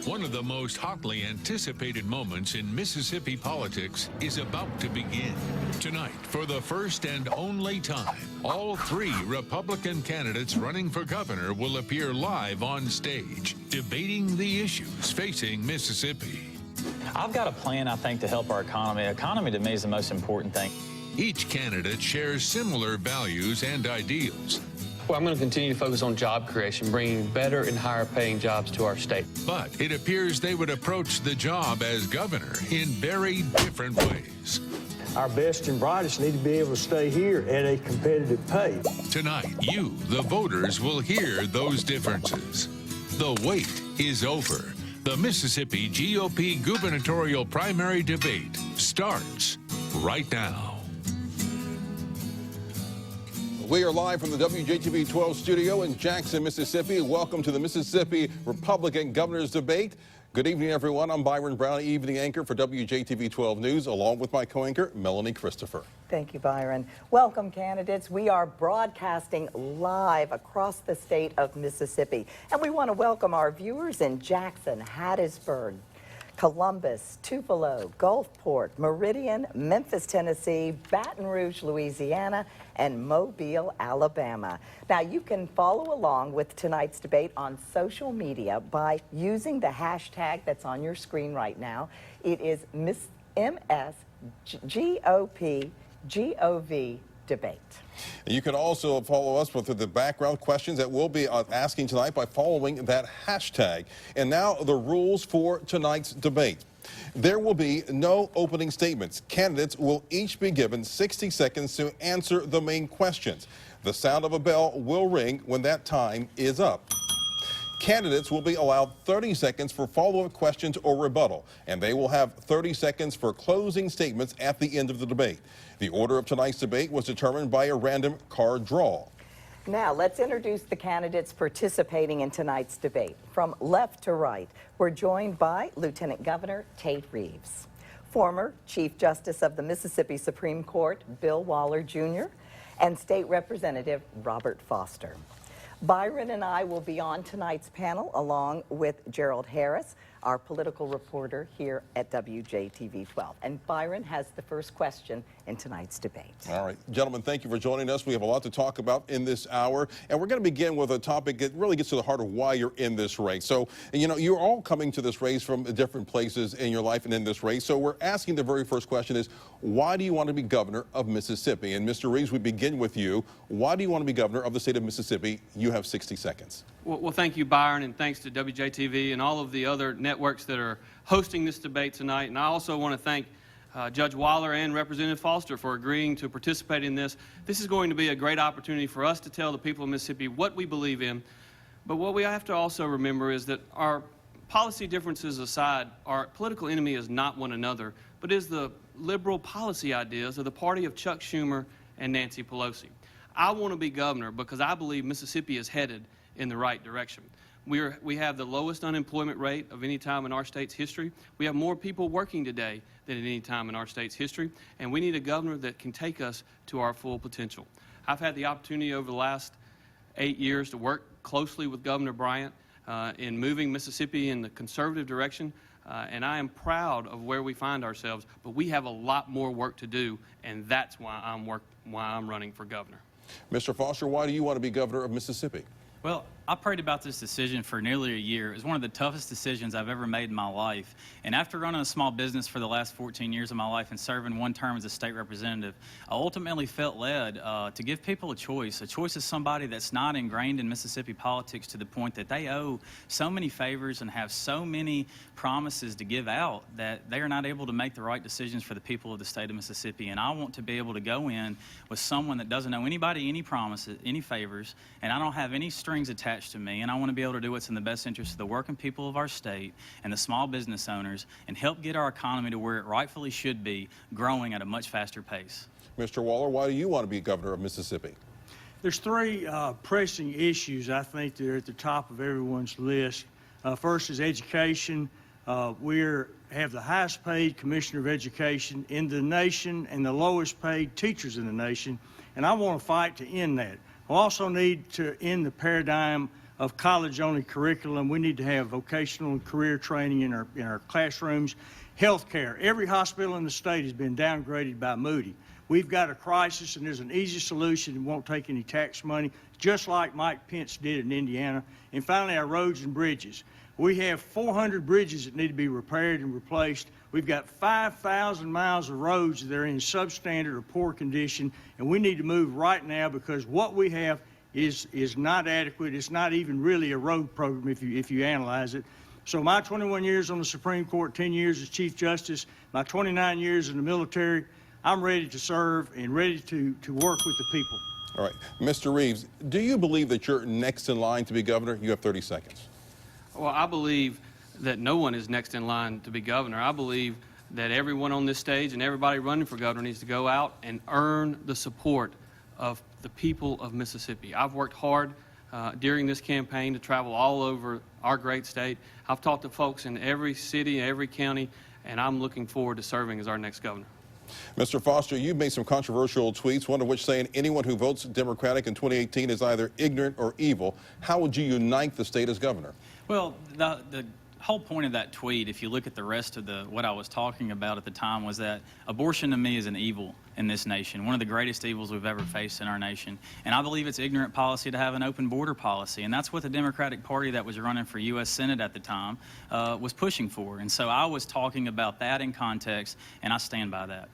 One of the most hotly anticipated moments in Mississippi politics is about to begin. Tonight, for the first and only time, all three Republican candidates running for governor will appear live on stage, debating the issues facing Mississippi. I've got a plan, I think, to help our economy. Economy, to me, is the most important thing. Each candidate shares similar values and ideals. Well, I'm going to continue to focus on job creation, bringing better and higher paying jobs to our state. But it appears they would approach the job as governor in very different ways. Our best and brightest need to be able to stay here at a competitive pay. Tonight, you, the voters, will hear those differences. The wait is over. The Mississippi GOP gubernatorial primary debate starts right now. We are live from the WJTV 12 studio in Jackson, Mississippi. Welcome to the Mississippi Republican Governor's Debate. Good evening, everyone. I'm Byron Brown, evening anchor for WJTV 12 News, along with my co-anchor, Melanie Christopher. Thank you, Byron. Welcome, candidates. We are broadcasting live across the state of Mississippi, and we want to welcome our viewers in Jackson, Hattiesburg, Columbus, Tupelo, Gulfport, Meridian, Memphis, Tennessee, Baton Rouge, Louisiana, and Mobile, Alabama. Now, you can follow along with tonight's debate on social media by using the hashtag that's on your screen right now. It is MSGOPGOV debate. You can also follow us with the background questions that we'll be asking tonight by following that hashtag. And now the rules for tonight's debate. There will be no opening statements. Candidates will each be given 60 seconds to answer the main questions. The sound of a bell will ring when that time is up. Candidates will be allowed 30 seconds for follow-up questions or rebuttal, and they will have 30 seconds for closing statements at the end of the debate. The order of tonight's debate was determined by a random card draw. Now, let's introduce the candidates participating in tonight's debate. From left to right, we're joined by Lieutenant Governor Tate Reeves, former Chief Justice of the Mississippi Supreme Court, Bill Waller, Jr., and State Representative Robert Foster. Byron and I will be on tonight's panel along with Gerald Harris, our political reporter here at WJTV 12. And Byron has the first question in tonight's debate. All right, gentlemen, thank you for joining us. We have a lot to talk about in this hour, and we're going to begin with a topic that really gets to the heart of why you're in this race. So, you know, you're all coming to this race from different places in your life and in this race. So we're asking the very first question is, why do you want to be governor of Mississippi? And Mr. Reeves, we begin with you. Why do you want to be governor of the state of Mississippi? You have 60 seconds. Well, thank you, Byron, and thanks to WJTV and all of the other networks that are hosting this debate tonight. And I also want to thank Judge Waller and Representative Foster for agreeing to participate in this. This is going to be a great opportunity for us to tell the people of Mississippi what we believe in. But what we have to also remember is that our policy differences aside, our political enemy is not one another, but is the liberal policy ideas of the party of Chuck Schumer and Nancy Pelosi. I want to be governor because I believe Mississippi is headed in the right direction. We have the lowest unemployment rate of any time in our state's history. We have more people working today than at any time in our state's history, and we need a governor that can take us to our full potential. I've had the opportunity over the last 8 years to work closely with Governor Bryant in moving Mississippi in the conservative direction, and I am proud of where we find ourselves, but we have a lot more work to do, and that's why I'm running for governor. Mr. Foster, why do you want to be governor of Mississippi? Well, I prayed about this decision for nearly a year. It was one of the toughest decisions I've ever made in my life. And after running a small business for the last 14 years of my life and serving one term as a state representative, I ultimately felt led to give people a choice of somebody that's not ingrained in Mississippi politics to the point that they owe so many favors and have so many promises to give out that they are not able to make the right decisions for the people of the state of Mississippi. And I want to be able to go in with someone that doesn't owe anybody any promises, any favors, and I don't have any strings attached to me, and I want to be able to do what's in the best interest of the working people of our state and the small business owners and help get our economy to where it rightfully should be, growing at a much faster pace. Mr. Waller, why do you want to be governor of Mississippi? There's three pressing issues I think that are at the top of everyone's list. First is education. We have the highest paid commissioner of education in the nation and the lowest paid teachers in the nation, and I want to fight to end that. We also need to end the paradigm of college-only curriculum. We need to have vocational and career training in our classrooms. Healthcare. Every hospital in the state has been downgraded by Moody. We've got a crisis, and there's an easy solution. It won't take any tax money, just like Mike Pence did in Indiana. And finally, our roads and bridges. We have 400 bridges that need to be repaired and replaced. We've got 5,000 miles of roads that are in substandard or poor condition, and we need to move right now because what we have is not adequate. It's not even really a road program if you analyze it. So my 21 years on the Supreme Court, 10 years as Chief Justice, my 29 years in the military, I'm ready to serve and ready to work with the people. All right. Mr. Reeves, do you believe that you're next in line to be governor? You have 30 seconds. Well, I believe that no one is next in line to be governor. I believe that everyone on this stage and everybody running for governor needs to go out and earn the support of the people of Mississippi. I've worked hard during this campaign to travel all over our great state. I've talked to folks in every city, every county, and I'm looking forward to serving as our next governor. Mr. Foster, you've made some controversial tweets, one of which saying anyone who votes Democratic in 2018 is either ignorant or evil. How would you unite the state as governor? Well, the whole point of that tweet, if you look at the rest of what I was talking about at the time, was that abortion to me is an evil in this nation, one of the greatest evils we've ever faced in our nation. And I believe it's ignorant policy to have an open border policy. And that's what the Democratic Party that was running for U.S. Senate at the time was pushing for. And so I was talking about that in context, and I stand by that.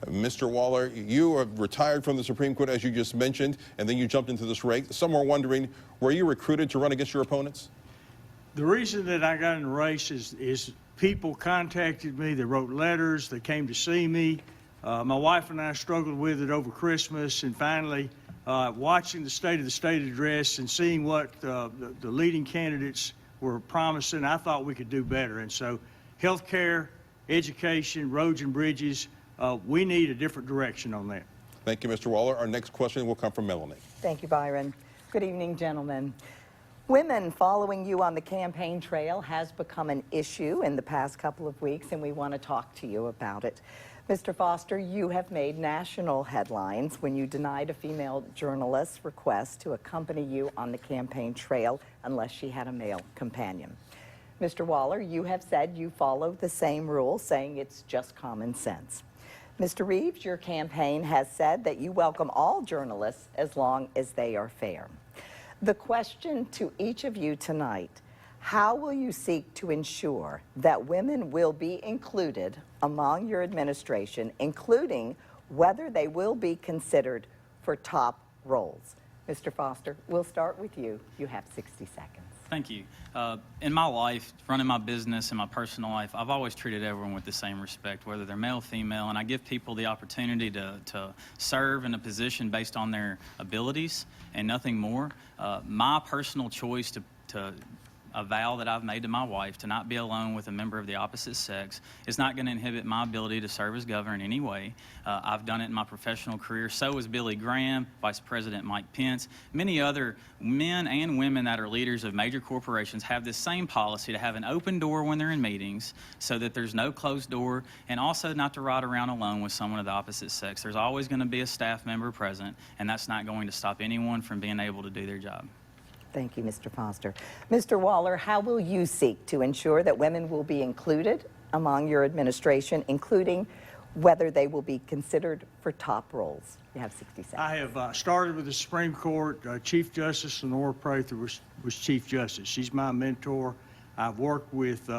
Mr. Waller, you are retired from the Supreme Court, as you just mentioned, and then you jumped into this race. Some are wondering, were you recruited to run against your opponents? The reason that I got in the race is people contacted me, they wrote letters, they came to see me. My wife and I struggled with it over Christmas, and finally, watching the State Address and seeing what the leading candidates were promising, I thought we could do better. And so health care, education, roads and bridges, we need a different direction on that. Thank you, Mr. Waller. Our next question will come from Melanie. Thank you, Byron. Good evening, gentlemen. Women following you on the campaign trail has become an issue in the past couple of weeks, and we want to talk to you about it. Mr. Foster, you have made national headlines when you denied a female journalist's request to accompany you on the campaign trail unless she had a male companion. Mr. Waller, you have said you follow the same rule, saying it's just common sense. Mr. Reeves, your campaign has said that you welcome all journalists as long as they are fair. The question to each of you tonight, how will you seek to ensure that women will be included among your administration, including whether they will be considered for top roles? Mr. Foster, we'll start with you. You have 60 seconds. Thank you. In my life, running my business and my personal life, I've always treated everyone with the same respect, whether they're male, female, and I give people the opportunity to serve in a position based on their abilities and nothing more. My personal choice to a vow that I've made to my wife to not be alone with a member of the opposite sex is not going to inhibit my ability to serve as governor in any way. I've done it in my professional career. So has Billy Graham, Vice President Mike Pence. Many other men and women that are leaders of major corporations have this same policy to have an open door when they're in meetings so that there's no closed door, and also not to ride around alone with someone of the opposite sex. There's always going to be a staff member present, and that's not going to stop anyone from being able to do their job. Thank you, Mr. Foster. Mr. Waller, how will you seek to ensure that women will be included among your administration, including whether they will be considered for top roles? You have 60 seconds. I have started with the Supreme Court. Chief Justice Lenore Prather was Chief Justice. She's my mentor. I've worked with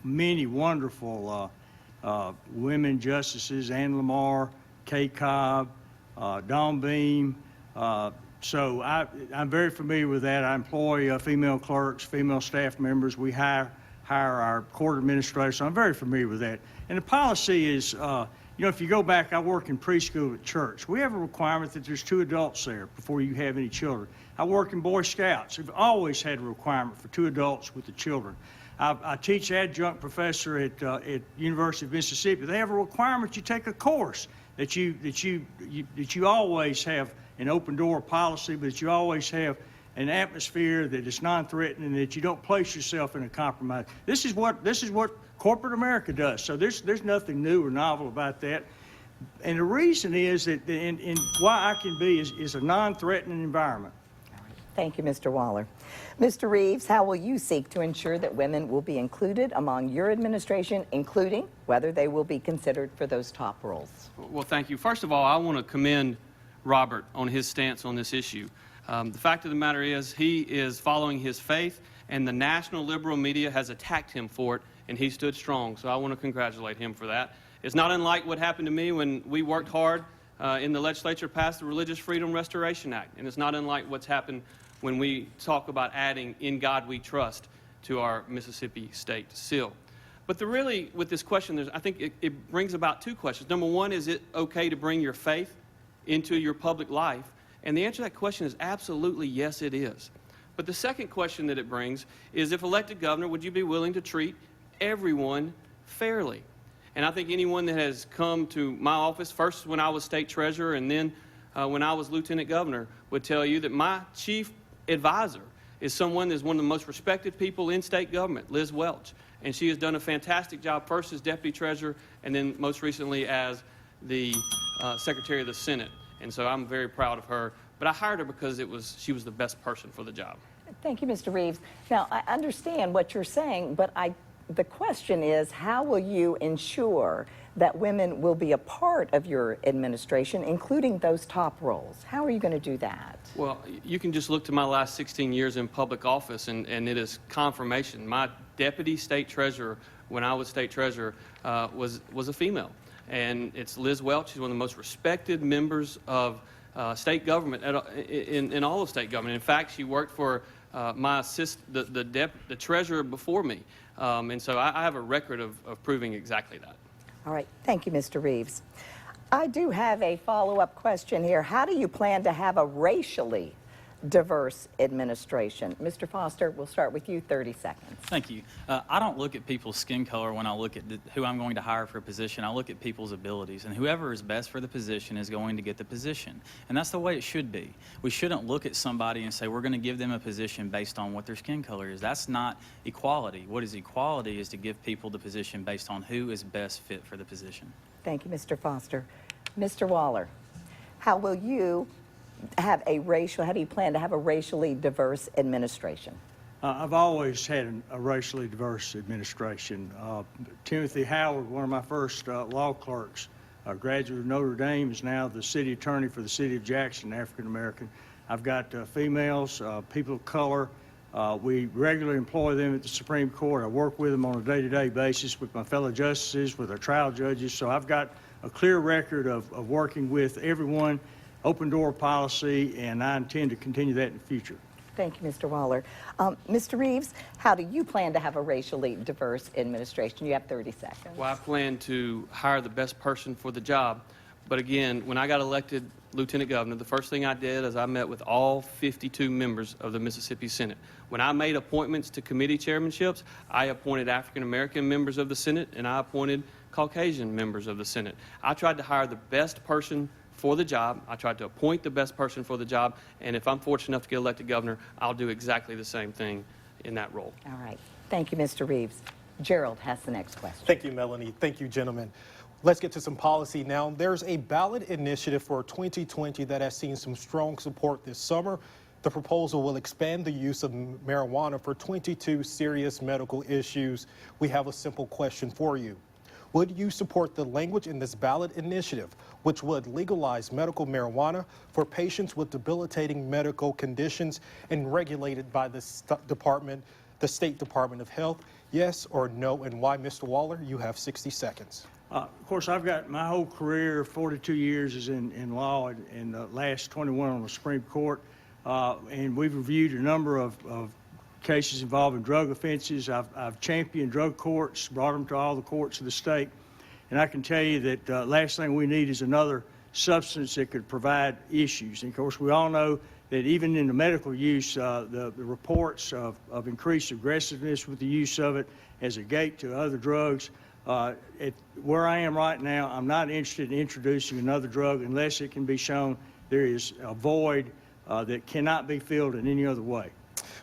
many wonderful women justices, Ann Lamar, Kay Cobb, Dawn Beam. So I'm very familiar with that. I employ female clerks, female staff members. We hire our court administrators. So I'm very familiar with that. And the policy is, if you go back, I work in preschool at church. We have a requirement that there's 2 adults there before you have any children. I work in Boy Scouts. We've always had a requirement for 2 adults with the children. I teach adjunct professor at University of Mississippi. They have a requirement you take a course that you always have an open door policy, but you always have an atmosphere that is non-threatening, that you don't place yourself in a compromise. This is what corporate America does. So there's nothing new or novel about that. And the reason is that, and why I can be is a non-threatening environment. Thank you, Mr. Waller. Mr. Reeves, how will you seek to ensure that women will be included among your administration, including whether they will be considered for those top roles? Well, thank you. First of all, I want to commend Robert on his stance on this issue. The fact of the matter is he is following his faith, and the national liberal media has attacked him for it, and he stood strong. So I want to congratulate him for that. It's not unlike what happened to me when we worked hard in the legislature, passed the Religious Freedom Restoration Act, and it's not unlike what's happened when we talk about adding "In God We Trust" to our Mississippi state seal. But really, with this question, I think it brings about two questions. Number one, is it okay to bring your faith into your public life? And the answer to that question is absolutely yes, it is. But the second question that it brings is, if elected governor, would you be willing to treat everyone fairly? And I think anyone that has come to my office, first when I was state treasurer and then when I was lieutenant governor, would tell you that my chief advisor is someone that's one of the most respected people in state government, Liz Welch. And she has done a fantastic job, first as deputy treasurer and then most recently as the secretary of the Senate. And so I'm very proud of her. But I hired her because she was the best person for the job. Thank you, Mr. Reeves. Now, I understand what you're saying, but the question is, how will you ensure that women will be a part of your administration, including those top roles? How are you going to do that? Well, you can just look to my last 16 years in public office, and it is confirmation. My deputy state treasurer, when I was state treasurer, was a female. And it's Liz Welch. She's one of the most respected members of state government in all of state government. In fact, she worked for the treasurer before me. And so I have a record of proving exactly that. All right. Thank you, Mr. Reeves. I do have a follow-up question here. How do you plan to have a racially diverse administration? Mr. Foster, we'll start with you, 30 seconds. Thank you. I don't look at people's skin color when I look at who I'm going to hire for a position. I look at people's abilities, and whoever is best for the position is going to get the position. And that's the way it should be. We shouldn't look at somebody and say we're going to give them a position based on what their skin color is. That's not equality. What is equality is to give people the position based on who is best fit for the position. Thank you, Mr. Foster. Mr. Waller, how will you how do you plan to have a racially diverse administration? I've always had a racially diverse administration. Timothy Howard, one of my first law clerks, a graduate of Notre Dame, is now the city attorney for the city of Jackson, African American. I've got females, people of color. We regularly employ them at the Supreme Court. I work with them on a day-to-day basis with my fellow justices, with our trial judges. So I've got a clear record of working with everyone, open door policy, and I intend to continue that in the future. Thank you, Mr. Waller. Mr. Reeves, how do you plan to have a racially diverse administration? You have 30 seconds. Well, I plan to hire the best person for the job. But again, when I got elected lieutenant governor, the first thing I did is I met with all 52 members of the Mississippi Senate. When I made appointments to committee chairmanships, I appointed African American members of the Senate and I appointed Caucasian members of the Senate. I tried to hire the best person for the job. I tried to appoint the best person for the job, and if I'm fortunate enough to get elected governor, I'll do exactly the same thing in that role. All right. Thank you, Mr. Reeves. Gerald has the next question. Thank you, Melanie. Thank you, gentlemen. Let's get to some policy now. There's a ballot initiative for 2020 that has seen some strong support this summer. The proposal will expand the use of marijuana for 22 serious medical issues. We have a simple question for you. Would you support the language in this ballot initiative, which would legalize medical marijuana for patients with debilitating medical conditions and regulated by the State Department of Health? Yes or no, and why? Mr. Waller, you have 60 seconds. Of course, I've got my whole career, 42 years is in law, and the last 21 on the Supreme Court, and we've reviewed a number of cases involving drug offenses. I've championed drug courts, brought them to all the courts of the state, and I can tell you that last thing we need is another substance that could provide issues. And of course, we all know that even in the medical use, the reports of increased aggressiveness with the use of it as a gate to other drugs. Where I am right now, I'm not interested in introducing another drug unless it can be shown there is a void that cannot be filled in any other way.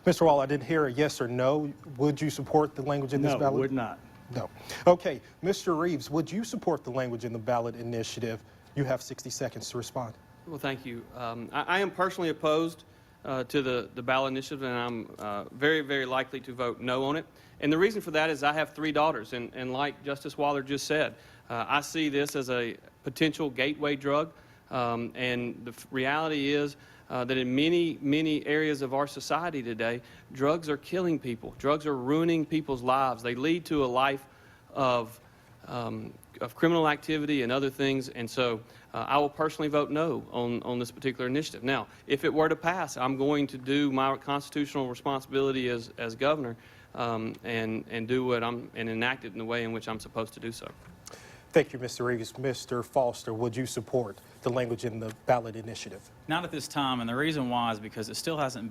Mr. Waller, I didn't hear a yes or no. Would you support the language in this ballot? No, would not. No. Okay. Mr. Reeves, would you support the language in the ballot initiative? You have 60 seconds to respond. Well, thank you. I am personally opposed to the ballot initiative, and I'm very, very likely to vote no on it. And the reason for that is I have 3 daughters, and like Justice Waller just said, I see this as a potential gateway drug, and the reality is that in many, many areas of our society today, drugs are killing people. Drugs are ruining people's lives. They lead to a life of criminal activity and other things, and so I will personally vote no on this particular initiative. Now, if it were to pass, I'm going to do my constitutional responsibility as governor and do what and enact it in the way in which I'm supposed to do so. Thank you, Mr. Reeves. Mr. Foster, would you support the language in the ballot initiative? Not at this time, and the reason why is because it still has not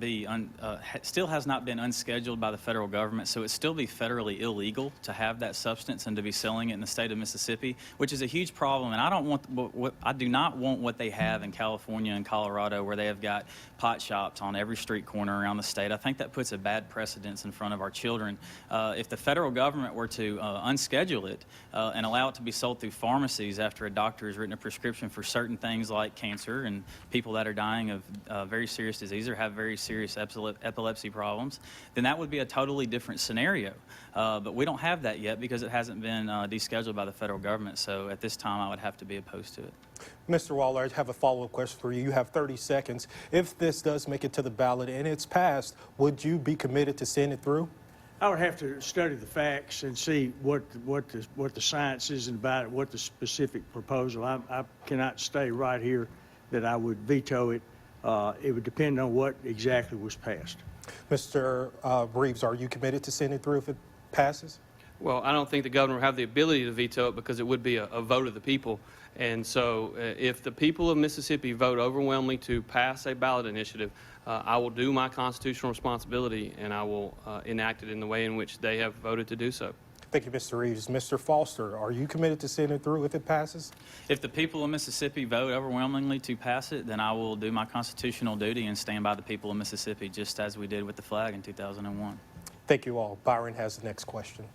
been unscheduled by the federal government, so it still be federally illegal to have that substance and to be selling it in the state of Mississippi, which is a huge problem. And I do not want what they have in California and Colorado, where they have got pot shops on every street corner around the state. I think that puts a bad precedence in front of our children. If the federal government were to unschedule it and allow it to be sold through pharmacies after a doctor has written a prescription for certain things like cancer and people that are dying of very serious disease or have very serious epilepsy problems, then that would be a totally different scenario. But we don't have that yet because it hasn't been descheduled by the federal government. So at this time, I would have to be opposed to it. Mr. Waller, I have a follow-up question for you. You have 30 seconds. If this does make it to the ballot and it's passed, would you be committed to seeing it through? I would have to study the facts and see what the science is about it, what the specific proposal. I cannot stay right here that I would veto it. It would depend on what exactly was passed. Mr. Reeves, are you committed to seeing it through if it passes? Well, I don't think the governor will have the ability to veto it because it would be a vote of the people. And so if the people of Mississippi vote overwhelmingly to pass a ballot initiative, I will do my constitutional responsibility and I will enact it in the way in which they have voted to do so. Thank you, Mr. Reeves. Mr. Foster, are you committed to seeing it through if it passes? If the people of Mississippi vote overwhelmingly to pass it, then I will do my constitutional duty and stand by the people of Mississippi, just as we did with the flag in 2001. Thank you all. Byron has the next question.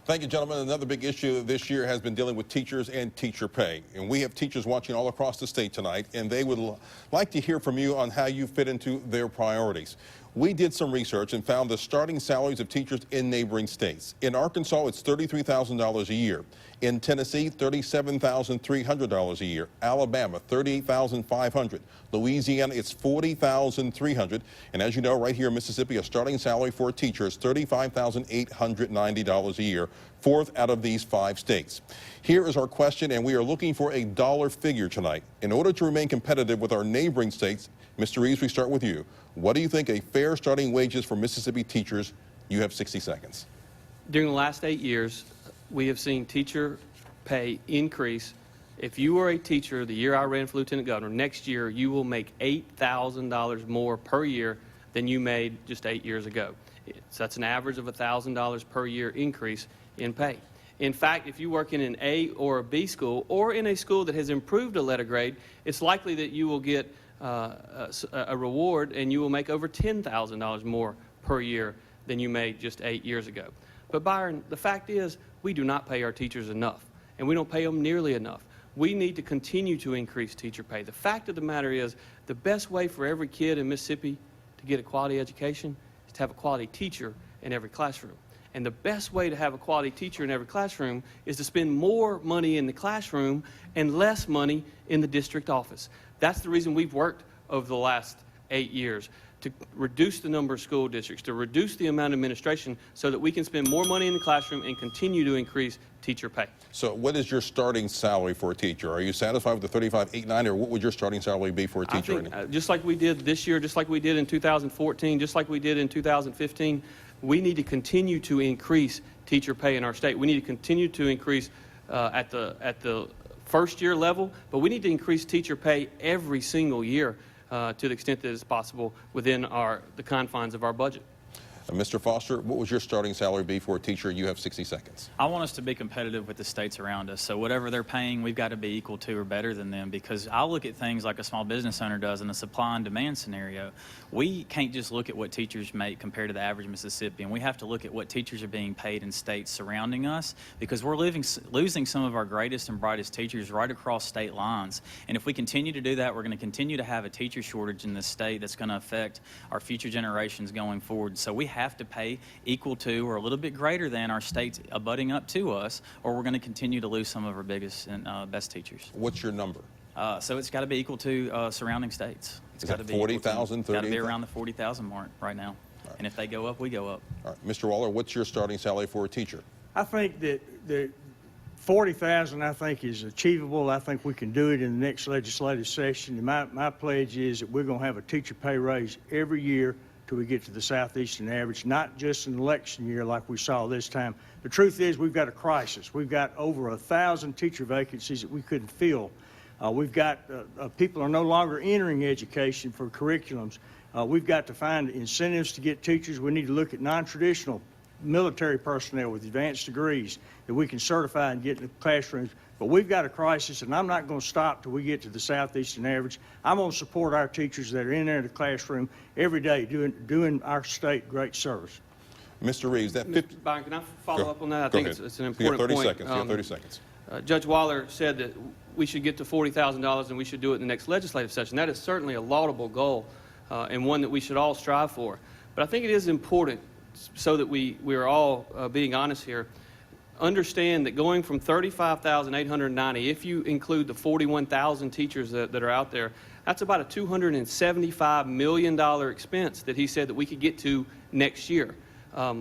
Thank you, gentlemen. Another big issue this year has been dealing with teachers and teacher pay. And we have teachers watching all across the state tonight, and they would like to hear from you on how you fit into their priorities. We did some research and found the starting salaries of teachers in neighboring states. In Arkansas, it's $33,000 a year. In Tennessee, $37,300 a year. Alabama, $38,500. Louisiana, it's $40,300. And as you know, right here in Mississippi, a starting salary for a teacher is $35,890 a year, fourth out of these 5 states. Here is our question, and we are looking for a dollar figure tonight. In order to remain competitive with our neighboring states, Mr. Reeves, we start with you. What do you think a fair starting wage is for Mississippi teachers? You have 60 seconds. During the last 8 years, we have seen teacher pay increase. If you are a teacher the year I ran for lieutenant governor, next year you will make $8,000 more per year than you made just 8 years ago. So that's an average of $1,000 per year increase in pay. In fact, if you work in an A or a B school or in a school that has improved a letter grade, it's likely that you will get a reward and you will make over $10,000 more per year than you made just 8 years ago. But Byron, the fact is we do not pay our teachers enough, and we don't pay them nearly enough. We need to continue to increase teacher pay. The fact of the matter is the best way for every kid in Mississippi to get a quality education is to have a quality teacher in every classroom. And the best way to have a quality teacher in every classroom is to spend more money in the classroom and less money in the district office. That's the reason we've worked over the last 8 years to reduce the number of school districts, to reduce the amount of administration so that we can spend more money in the classroom and continue to increase teacher pay. So what is your starting salary for a teacher? Are you satisfied with the $35,890, or what would your starting salary be for a teacher? I think, just like we did this year, just like we did in 2014, just like we did in 2015, we need to continue to increase teacher pay in our state. We need to continue to increase at the first year level, but we need to increase teacher pay every single year to the extent that is possible within the confines of our budget. Mr. Foster, what would your starting salary be for a teacher? You have 60 seconds. I want us to be competitive with the states around us. So whatever they're paying, we've got to be equal to or better than them, because I look at things like a small business owner does in a supply and demand scenario. We can't just look at what teachers make compared to the average Mississippian. We have to look at what teachers are being paid in states surrounding us, because we're losing some of our greatest and brightest teachers right across state lines. And if we continue to do that, we're going to continue to have a teacher shortage in this state that's going to affect our future generations going forward. So we have to pay equal to or a little bit greater than our states abutting up to us, or we're going to continue to lose some of our biggest and best teachers. What's your number? So it's got to be equal to surrounding states. It's Is got that to be 40,000, Got to be 30,000? around the 40,000 mark right now. Right. And if they go up, we go up. All right, Mr. Waller, what's your starting salary for a teacher? I think that the 40,000, I think, is achievable. I think we can do it in the next legislative session. And my pledge is that we're going to have a teacher pay raise every year till we get to the southeastern average, not just an election year like we saw this time. The truth is we've got a crisis. We've got over 1,000 teacher vacancies that we couldn't fill. We've got people are no longer entering education for curriculums. We've got to find incentives to get teachers. We need to look at non-traditional military personnel with advanced degrees that we can certify and get in the classrooms. But we've got a crisis, and I'm not going to stop till we get to the southeastern average. I'm going to support our teachers that are in there in the classroom every day doing our state great service. Mr. Reeves, that Mr. 50... Byron, can I follow up on that? I Go think ahead. it's an You got important 30 point. seconds. You got 30 seconds. Judge Waller said that we should get to $40,000 and we should do it in the next legislative session. That is certainly a laudable goal and one that we should all strive for. But I think it is important, so that we are all being honest here, understand that going from 35,890, if you include the 41,000 teachers that are out there, that's about a $275 million expense that he said that we could get to next year.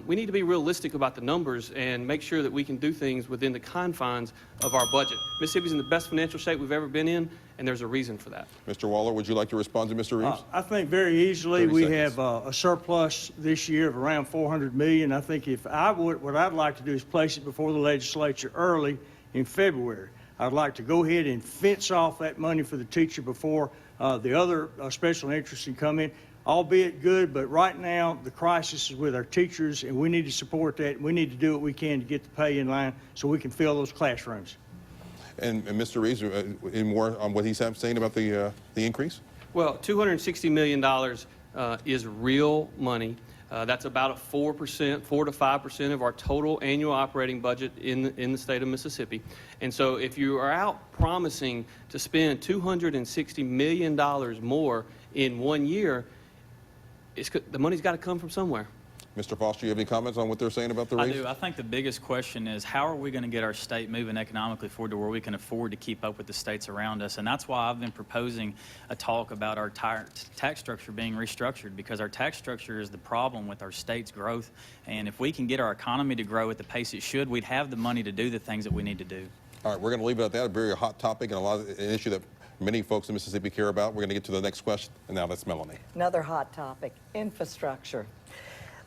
We need to be realistic about the numbers and make sure that we can do things within the confines of our budget. Mississippi's in the best financial shape we've ever been in, and there's a reason for that. Mr. Waller, would you like to respond to Mr. Reeves? I think very easily 30 we seconds. have a surplus this year of around $400 million. I think if I would, what I'd like to do is place it before the legislature early in February. I'd like to go ahead and fence off that money for the teacher before the other special interests can come in, albeit good. But right now the crisis is with our teachers, and we need to support that. We need to do what we can to get the pay in line so we can fill those classrooms. And Mr. Reeves, any more on what he's saying about the increase? Well, $260 million is real money. That's about a 4 to 5% of our total annual operating budget in the state of Mississippi. And so if you are out promising to spend $260 million more in 1 year, the money's got to come from somewhere. Mr. Foster, you have any comments on what they're saying about the raise? I do. I think the biggest question is, how are we going to get our state moving economically forward to where we can afford to keep up with the states around us? And that's why I've been proposing a talk about our tax structure being restructured, because our tax structure is the problem with our state's growth. And if we can get our economy to grow at the pace it should, we'd have the money to do the things that we need to do. All right, we're going to leave it at that. A very hot topic and an issue that many folks in Mississippi care about. We're going to get to the next question, and now that's Melanie. Another hot topic, infrastructure.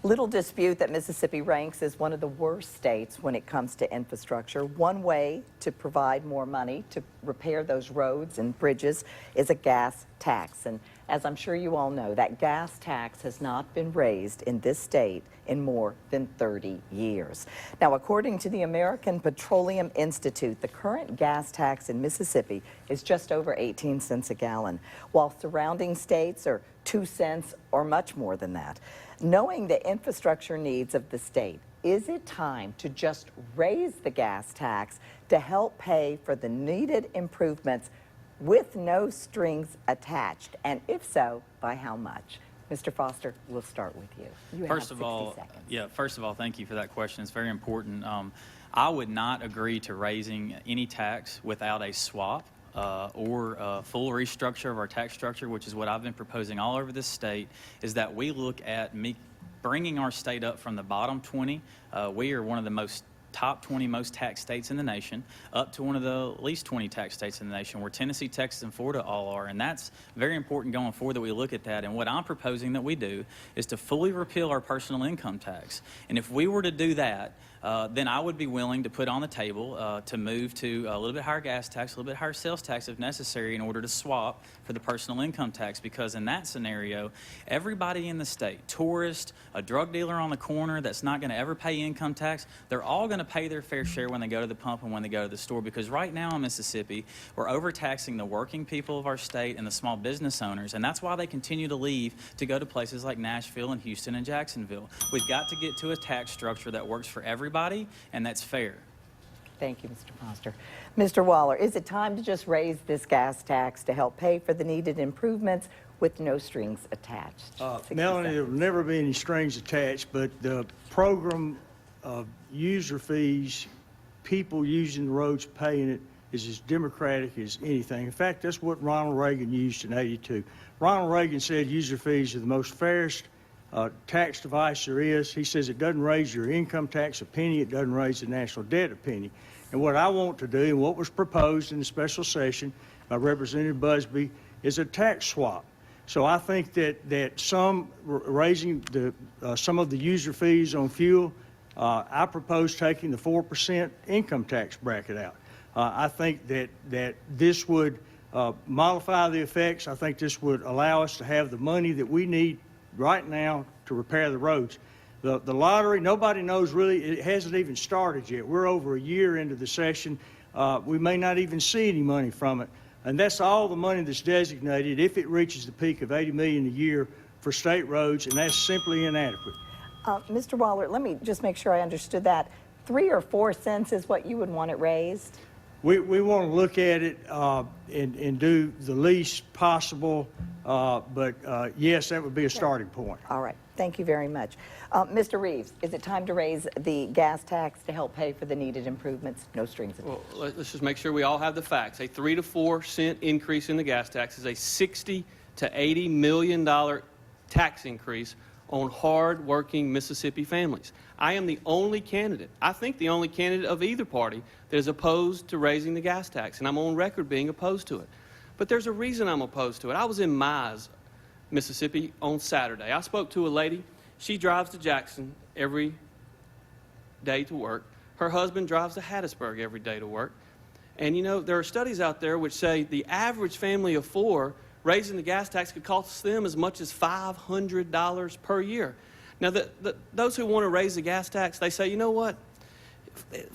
Little dispute that Mississippi ranks as one of the worst states when it comes to infrastructure. One way to provide more money to repair those roads and bridges is a gas tax. And as I'm sure you all know, that gas tax has not been raised in this state in more than 30 years. Now, according to the American Petroleum Institute, the current gas tax in Mississippi is just over 18 cents a gallon, while surrounding states are 2 cents or much more than that. Knowing the infrastructure needs of the state, is it time to just raise the gas tax to help pay for the needed improvements with no strings attached? And if so, by how much? Mr. Foster, we'll start with you. You have First of all, 60 seconds. first of all, thank you for that question. It's very important. I would not agree to raising any tax without a swap or a full restructure of our tax structure, which is what I've been proposing all over this state, is that we look at bringing our state up from the bottom 20. We are one of the top 20 most taxed states in the nation, up to one of the least 20 taxed states in the nation, where Tennessee, Texas, and Florida all are. And that's very important going forward that we look at that. And what I'm proposing that we do is to fully repeal our personal income tax. And if we were to do that, then I would be willing to put on the table to move to a little bit higher gas tax, a little bit higher sales tax if necessary in order to swap for the personal income tax, because in that scenario, everybody in the state, tourist, a drug dealer on the corner that's not going to ever pay income tax, they're all going to pay their fair share when they go to the pump and when they go to the store, because right now in Mississippi, we're overtaxing the working people of our state and the small business owners, and that's why they continue to leave to go to places like Nashville and Houston and Jacksonville. We've got to get to a tax structure that works for everybody and that's fair. Thank you, Mr. Foster. Mr. Waller, is it time to just raise this gas tax to help pay for the needed improvements with no strings attached? Melanie, there will never be any strings attached, but the program of user fees, people using the roads paying it, is as democratic as anything. In fact, that's what Ronald Reagan used in '82. Ronald Reagan said user fees are the most fairest tax device there is. He says it doesn't raise your income tax a penny, it doesn't raise the national debt a penny. And what I want to do, and what was proposed in the special session by Representative Busby, is a tax swap. So I think that some raising some of the user fees on fuel, I propose taking the 4% income tax bracket out. I think that this would mollify the effects. I think this would allow us to have the money that we need right now to repair the roads. The lottery, nobody knows really, it hasn't even started yet. We're over a year into the session. We may not even see any money from it. And that's all the money that's designated if it reaches the peak of $80 million a year for state roads, and that's simply inadequate. Mr. Waller, let me just make sure I understood that. 3 or 4 cents is what you would want it raised? We want to look at it and do the least possible, but yes, that would be a starting point. All right. Thank you very much. Mr. Reeves, is it time to raise the gas tax to help pay for the needed improvements? No strings attached. Well, let's just make sure we all have the facts. A 3 to 4 cent increase in the gas tax is a $60 to $80 million tax increase on hard-working Mississippi families. I am the only candidate, I think the only candidate of either party that is opposed to raising the gas tax, and I'm on record being opposed to it. But there's a reason I'm opposed to it. I was in Mize, Mississippi on Saturday. I spoke to a lady. She drives to Jackson every day to work. Her husband drives to Hattiesburg every day to work. And you know, there are studies out there which say the average family of 4 raising the gas tax could cost them as much as $500 per year. Now, those who want to raise the gas tax, they say, you know what,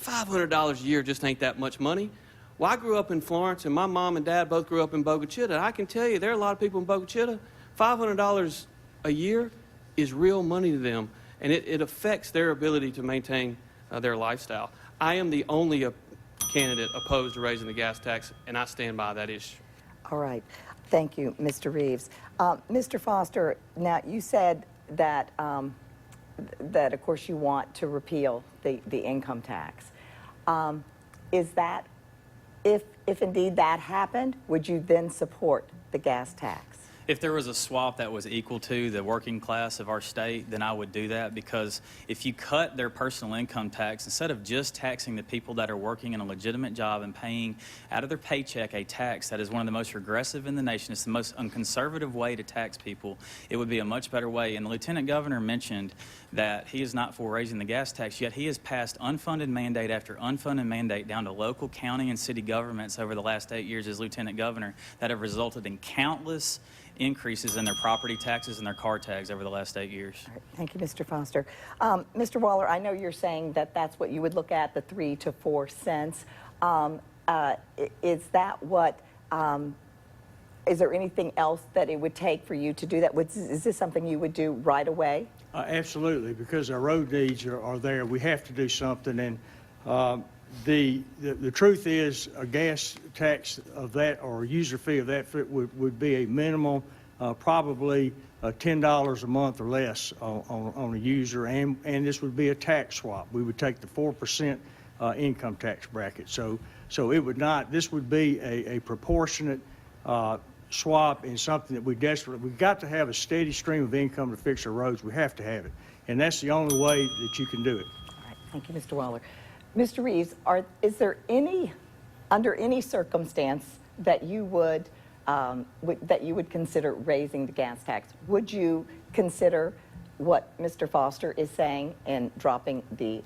$500 a year just ain't that much money. Well, I grew up in Florence, and my mom and dad both grew up in Boca Chica. I can tell you there are a lot of people in Boca Chica, $500 a year is real money to them, and it affects their ability to maintain their lifestyle. I am the only candidate opposed to raising the gas tax, and I stand by that issue. All right. Thank you, Mr. Reeves. Mr. Foster, now you said that, that of course you want to repeal the income tax. Is that, if indeed that happened, would you then support the gas tax? If there was a swap that was equal to the working class of our state, then I would do that, because if you cut their personal income tax, instead of just taxing the people that are working in a legitimate job and paying out of their paycheck a tax that is one of the most regressive in the nation, it's the most unconservative way to tax people, it would be a much better way. And the Lieutenant Governor mentioned that he is not for raising the gas tax, yet he has passed unfunded mandate after unfunded mandate down to local, county, and city governments over the last 8 years as Lieutenant Governor that have resulted in countless increases in their property taxes and their car tags over the last 8 years. All right. Thank you, Mr. Foster. Mr. Waller, I know you're saying that that's what you would look at, the 3 to 4 cents. Is that what, is there anything else that it would take for you to do that? Is this something you would do right away? Absolutely, because our road needs are there. We have to do something, and the truth is a gas tax of that, or a user fee of that would be a minimum, probably $10 a month or less on a user, and this would be a tax swap. We would take the 4% income tax bracket. So it would not, this would be a proportionate swap, and something that we've got to have a steady stream of income to fix our roads. We have to have it, and that's the only way that you can do it. All right, thank you, Mr. Waller. Mr. Reeves, is there under any circumstance that you would consider raising the gas tax? Would you consider what Mr. Foster is saying in dropping the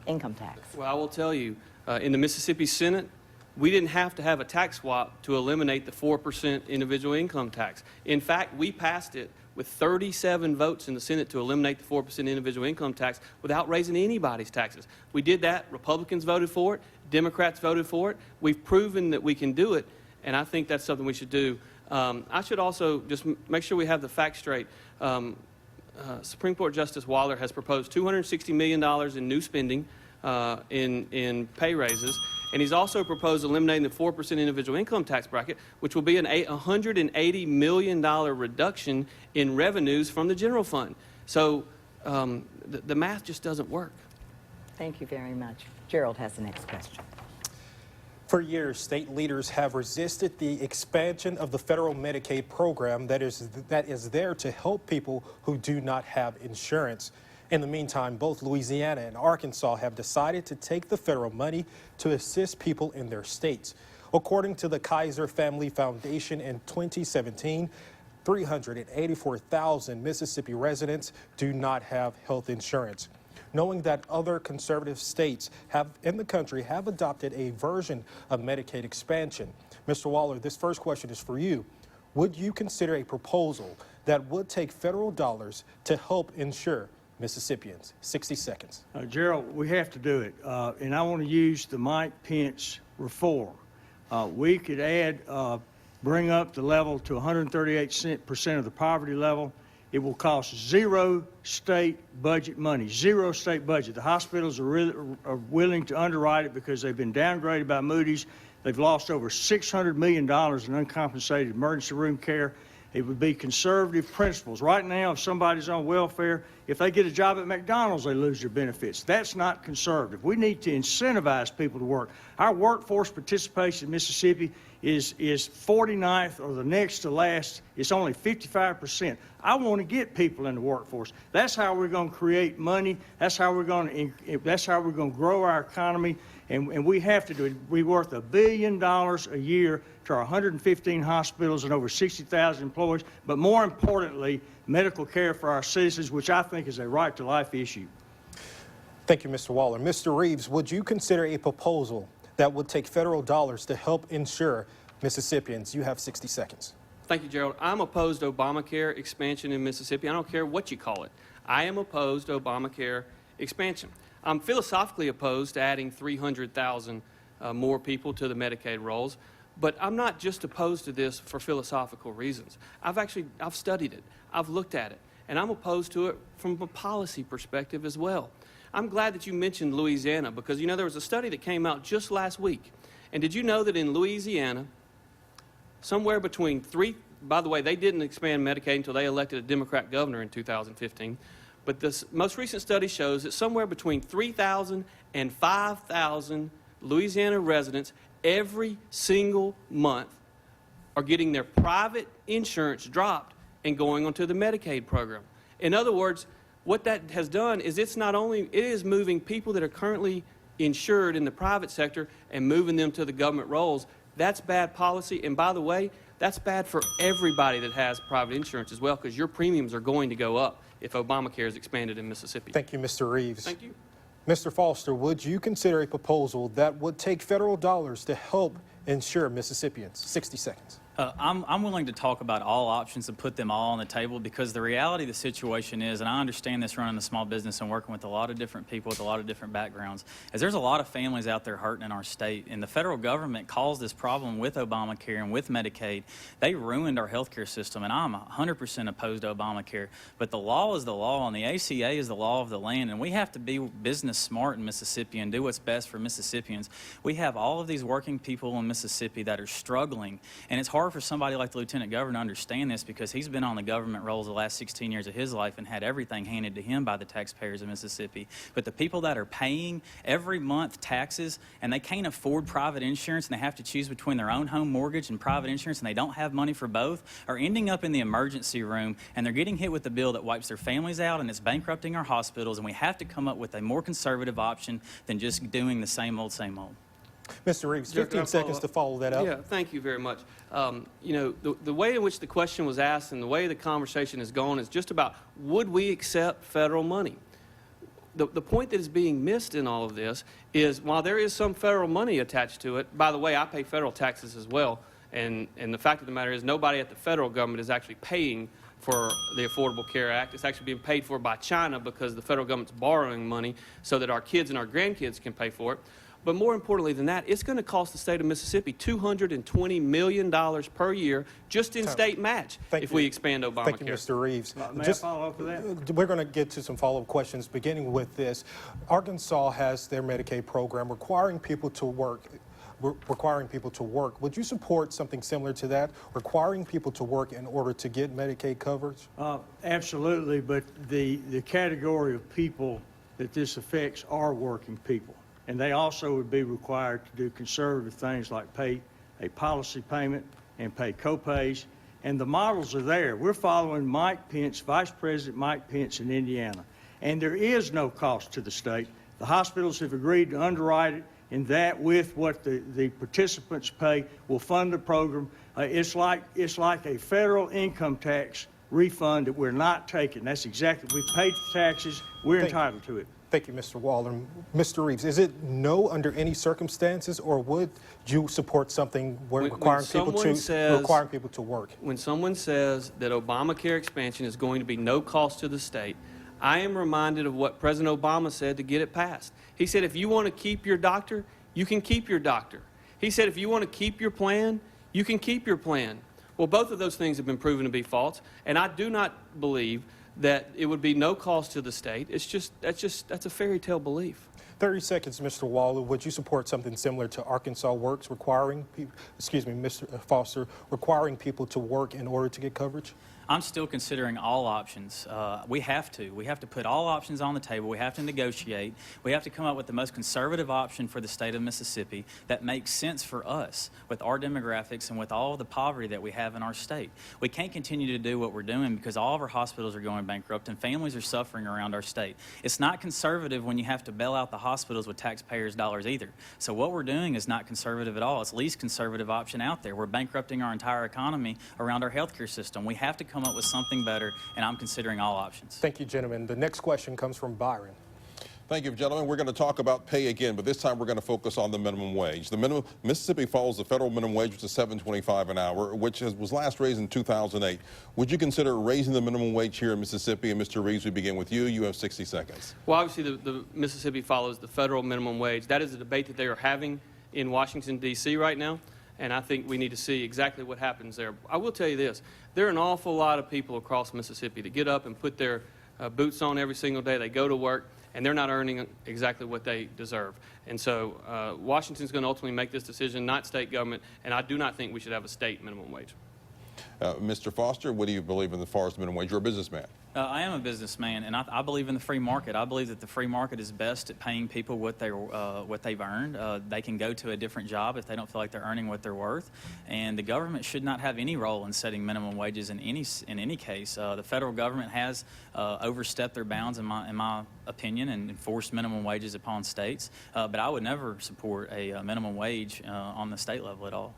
income tax? Well, I will tell you, in the Mississippi Senate, we didn't have to have a tax swap to eliminate the 4% individual income tax. In fact, we passed it with 37 votes in the Senate to eliminate the 4% individual income tax without raising anybody's taxes. We did that. Republicans voted for it. Democrats voted for it. We've proven that we can do it, and I think that's something we should do. I should also just make sure we have the facts straight. Supreme Court Justice Waller has proposed $260 million in new spending in pay raises, and he's also proposed eliminating the 4% individual income tax bracket, which will be an $180 million reduction in revenues from the general fund. So the math just doesn't work. Thank you very much. Gerald has the next question. For years, state leaders have resisted the expansion of the federal Medicaid program that is there to help people who do not have insurance. In the meantime, both Louisiana and Arkansas have decided to take the federal money to assist people in their states. According to the Kaiser Family Foundation, in 2017, 384,000 Mississippi residents do not have health insurance. Knowing that other conservative states in the country have adopted a version of Medicaid expansion. Mr. Waller, this first question is for you. Would you consider a proposal that would take federal dollars to help insure Mississippians? 60 seconds. Gerald, we have to do it. And I want to use the Mike Pence reform. We could bring up the level to 138% of the poverty level. It will cost zero state budget money, zero state budget. The hospitals are willing to underwrite it because they've been downgraded by Moody's. They've lost over $600 million in uncompensated emergency room care. It would be conservative principles. Right now, if somebody's on welfare, if they get a job at McDonald's, they lose their benefits. That's not conservative. We need to incentivize people to work. Our workforce participation in Mississippi is 49th or the next to last. It's only 55%. I want to get people in the workforce. That's how we're going to create money. That's how we're going to grow our economy. And we have to do it. We're worth $1 billion a year to our 115 hospitals and over 60,000 employees. But more importantly, medical care for our citizens, which I think is a right to life issue. Thank you, Mr. Waller. Mr. Reeves, would you consider a proposal that would take federal dollars to help insure Mississippians? You have 60 seconds. Thank you, Gerald. I'm opposed to Obamacare expansion in Mississippi. I don't care what you call it. I am opposed to Obamacare expansion. I'm philosophically opposed to adding 300,000 more people to the Medicaid rolls, but I'm not just opposed to this for philosophical reasons. I've studied it. I've looked at it, and I'm opposed to it from a policy perspective as well. I'm glad that you mentioned Louisiana because, you know, there was a study that came out just last week. And did you know that in Louisiana, somewhere between by the way, they didn't expand Medicaid until they elected a Democrat governor in 2015. But this most recent study shows that somewhere between 3,000 and 5,000 Louisiana residents every single month are getting their private insurance dropped and going onto the Medicaid program. In other words, what that has done is it is moving people that are currently insured in the private sector and moving them to the government rolls. That's bad policy. And by the way, that's bad for everybody that has private insurance as well, because your premiums are going to go up if Obamacare is expanded in Mississippi. Thank you, Mr. Reeves. Thank you. Mr. Foster, would you consider a proposal that would take federal dollars to help insure Mississippians? 60 seconds. I'm willing to talk about all options and put them all on the table, because the reality of the situation is, and I understand this running a small business and working with a lot of different people with a lot of different backgrounds, is there's a lot of families out there hurting in our state, and the federal government caused this problem with Obamacare and with Medicaid. They ruined our healthcare system, and I'm 100% opposed to Obamacare. But the law is the law, and the ACA is the law of the land, and we have to be business smart in Mississippi and do what's best for Mississippians. We have all of these working people in Mississippi that are struggling, and it's hard for somebody like the Lieutenant Governor to understand this, because he's been on the government rolls the last 16 years of his life and had everything handed to him by the taxpayers of Mississippi. But the people that are paying every month taxes and they can't afford private insurance and they have to choose between their own home mortgage and private insurance and they don't have money for both are ending up in the emergency room, and they're getting hit with a bill that wipes their families out and it's bankrupting our hospitals, and we have to come up with a more conservative option than just doing the same old, same old. Mr. Reeves, Sir, can I 15 follow seconds up? to follow that up. Yeah, thank you very much. You know, the way in which the question was asked and the way the conversation has gone is just about, would we accept federal money? The point that is being missed in all of this is, while there is some federal money attached to it, by the way, I pay federal taxes as well, and the fact of the matter is nobody at the federal government is actually paying for the Affordable Care Act. It's actually being paid for by China because the federal government's borrowing money so that our kids and our grandkids can pay for it. But more importantly than that, it's going to cost the state of Mississippi $220 million per year just in state match if we expand Obamacare. Thank you, Mr. Reeves. May I follow up with that? We're going to get to some follow-up questions, beginning with this. Arkansas has their Medicaid program requiring people to work. Would you support something similar to that, requiring people to work in order to get Medicaid coverage? Absolutely, but the category of people that this affects are working people. And they also would be required to do conservative things like pay a policy payment and pay co-pays. And the models are there. We're following Mike Pence, Vice President Mike Pence in Indiana. And there is no cost to the state. The hospitals have agreed to underwrite it, and that with what the participants pay will fund the program. It's like a federal income tax refund that we're not taking. That's exactly, we paid the taxes, we're entitled to it. Thank you, Mr. Waller. Mr. Reeves, is it no under any circumstances, or would you support something where requiring people to work? When someone says that Obamacare expansion is going to be no cost to the state, I am reminded of what President Obama said to get it passed. He said, if you want to keep your doctor, you can keep your doctor. He said, if you want to keep your plan, you can keep your plan. Well, both of those things have been proven to be false, and I do not believe that it would be no cost to the state. That's a fairy tale belief. 30 seconds, Mr. Waller. Would you support something similar to Arkansas Works, requiring people, Mr. Foster, requiring people to work in order to get coverage? I'm still considering all options. We have to put all options on the table. We have to negotiate. We have to come up with the most conservative option for the state of Mississippi that makes sense for us with our demographics and with all the poverty that we have in our state. We can't continue to do what we're doing because all of our hospitals are going bankrupt and families are suffering around our state. It's not conservative when you have to bail out the hospitals with taxpayers' dollars either. So what we're doing is not conservative at all. It's the least conservative option out there. We're bankrupting our entire economy around our healthcare system. We have to come up with something better, and I'm considering all options. Thank you, gentlemen. The next question comes from Byron. Thank you, gentlemen. We're going to talk about pay again, but this time we're going to focus on the minimum wage. Mississippi follows the federal minimum wage, which is $7.25 an hour, which was last raised in 2008. Would you consider raising the minimum wage here in Mississippi? And Mr. Reeves, we begin with you. You have 60 seconds. Well, obviously, the Mississippi follows the federal minimum wage. That is a debate that they are having in Washington, D.C. right now, and I think we need to see exactly what happens there. I will tell you this. There are an awful lot of people across Mississippi that get up and put their boots on every single day. They go to work, and they're not earning exactly what they deserve. And so Washington's going to ultimately make this decision, not state government, and I do not think we should have a state minimum wage. Mr. Foster, what do you believe in as far as the minimum wage? You're a businessman. I am a businessman, and I believe in the free market. I believe that the free market is best at paying people what they've earned. They can go to a different job if they don't feel like they're earning what they're worth, and the government should not have any role in setting minimum wages in any case. The federal government has overstepped their bounds, in my opinion, and enforced minimum wages upon states. But I would never support a minimum wage on the state level at all.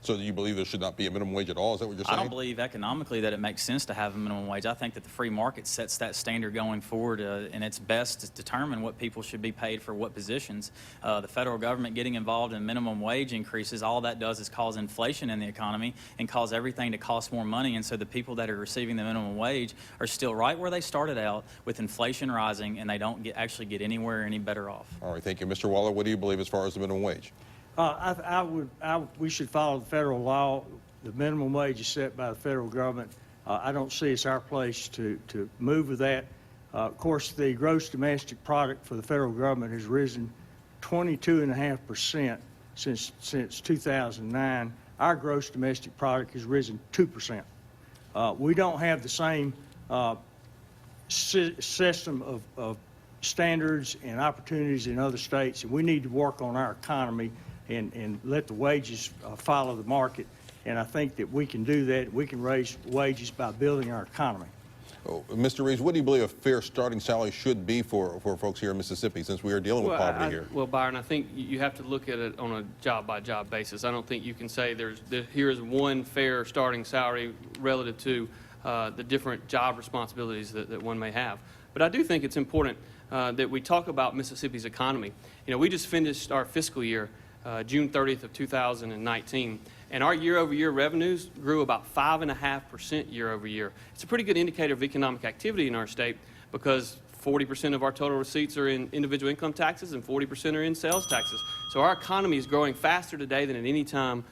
So do you believe there should not be a minimum wage at all? Is that what you're saying? I don't believe economically that it makes sense to have a minimum wage. I think that the free market sets that standard going forward, and it's best to determine what people should be paid for what positions. The federal government getting involved in minimum wage increases, all that does is cause inflation in the economy and cause everything to cost more money, and so the people that are receiving the minimum wage are still right where they started out with inflation rising, and they don't actually get anywhere any better off. All right, thank you. Mr. Waller, what do you believe as far as the minimum wage? We should follow the federal law. The minimum wage is set by the federal government. I don't see it's our place to move with that. Of course, the gross domestic product for the federal government has risen 22.5% since 2009. Our gross domestic product has risen 2%. We don't have the same system of standards and opportunities in other states, and we need to work on our economy and let the wages follow the market. And I think that we can do that. We can raise wages by building our economy. Mr. Reeves, what do you believe a fair starting salary should be for folks here in Mississippi, since we are dealing with poverty here? Well, Byron, I think you have to look at it on a job-by-job basis. I don't think you can say here is one fair starting salary relative to the different job responsibilities that one may have. But I do think it's important that we talk about Mississippi's economy. You know, we just finished our fiscal year, June 30th of 2019. And our year-over-year revenues grew about 5.5% year-over-year. It's a pretty good indicator of economic activity in our state, because 40% of our total receipts are in individual income taxes and 40% are in sales taxes. So our economy is growing faster today than at any time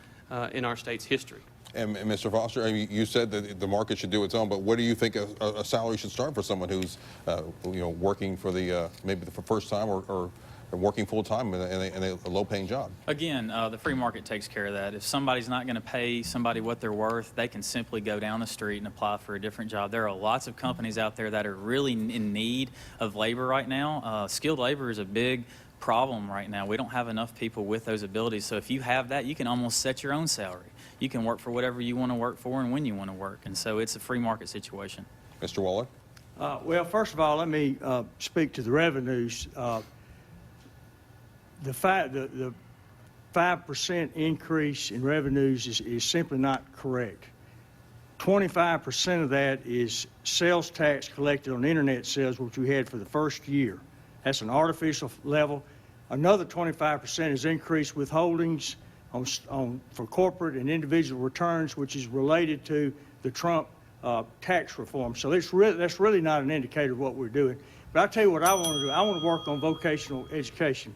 in our state's history. And Mr. Foster, I mean, you said that the market should do its own, but where do you think a salary should start for someone who's working for maybe the first time or working full-time in a low-paying job? Again, the free market takes care of that. If somebody's not going to pay somebody what they're worth, they can simply go down the street and apply for a different job. There are lots of companies out there that are really in need of labor right now. Skilled labor is a big problem right now. We don't have enough people with those abilities. So if you have that, you can almost set your own salary. You can work for whatever you want to work for and when you want to work. And so it's a free market situation. Mr. Waller? Well, first of all, let me speak to the revenues. The 5% increase in revenues is simply not correct. 25% of that is sales tax collected on internet sales, which we had for the first year. That's an artificial level. Another 25% is increased withholdings for corporate and individual returns, which is related to the Trump tax reform. So that's really not an indicator of what we're doing. But I'll tell you what I want to do. I want to work on vocational education.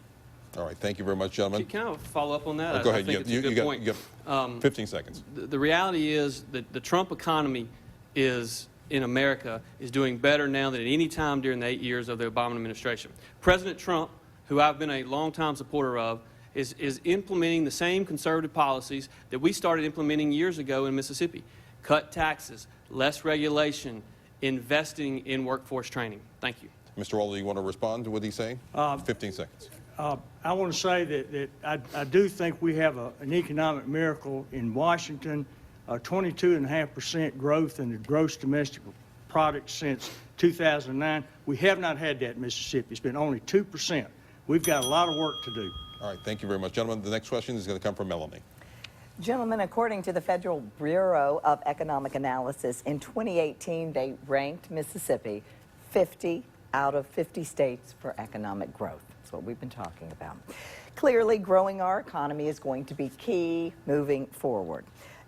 All right, thank you very much, gentlemen. Can I follow up on that? Go ahead. I think it's a good point. You got 15 seconds. The reality is that the Trump economy in America is doing better now than at any time during the 8 years of the Obama administration. President Trump, who I've been a longtime supporter of, is implementing the same conservative policies that we started implementing years ago in Mississippi. Cut taxes, less regulation, investing in workforce training. Thank you. Mr. Waller, do you want to respond to what he's saying? 15 seconds. I want to say that I do think we have an economic miracle in Washington, 22.5% growth in the gross domestic product since 2009. We have not had that in Mississippi. It's been only 2%. We've got a lot of work to do. All right, thank you very much, gentlemen. The next question is going to come from Melanie. Gentlemen, according to the Federal Bureau of Economic Analysis, in 2018, they ranked Mississippi 50 out of 50 states for economic growth. That's what we've been talking about. Clearly, growing our economy is going to be key moving forward.